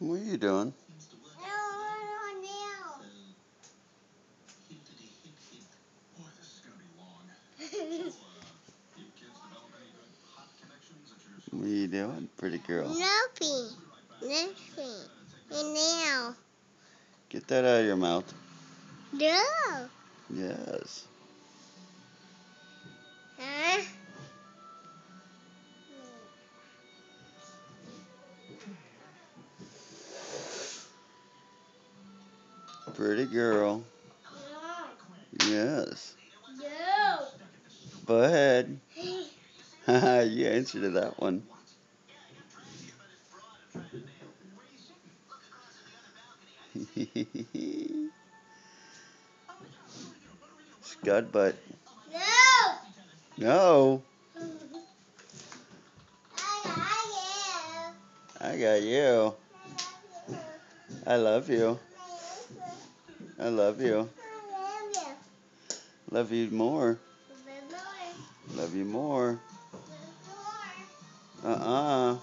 What are you doing? What are you doing, pretty girl? Nothing. Nothing. And now. Get that out of your mouth. No. Yes. Huh? Pretty girl. No. Yes. No. Go ahead. Haha, you answered to that one. Scud butt. No. No. I I got you. I love you. I love you. Love you more. Love you more. Uh-uh.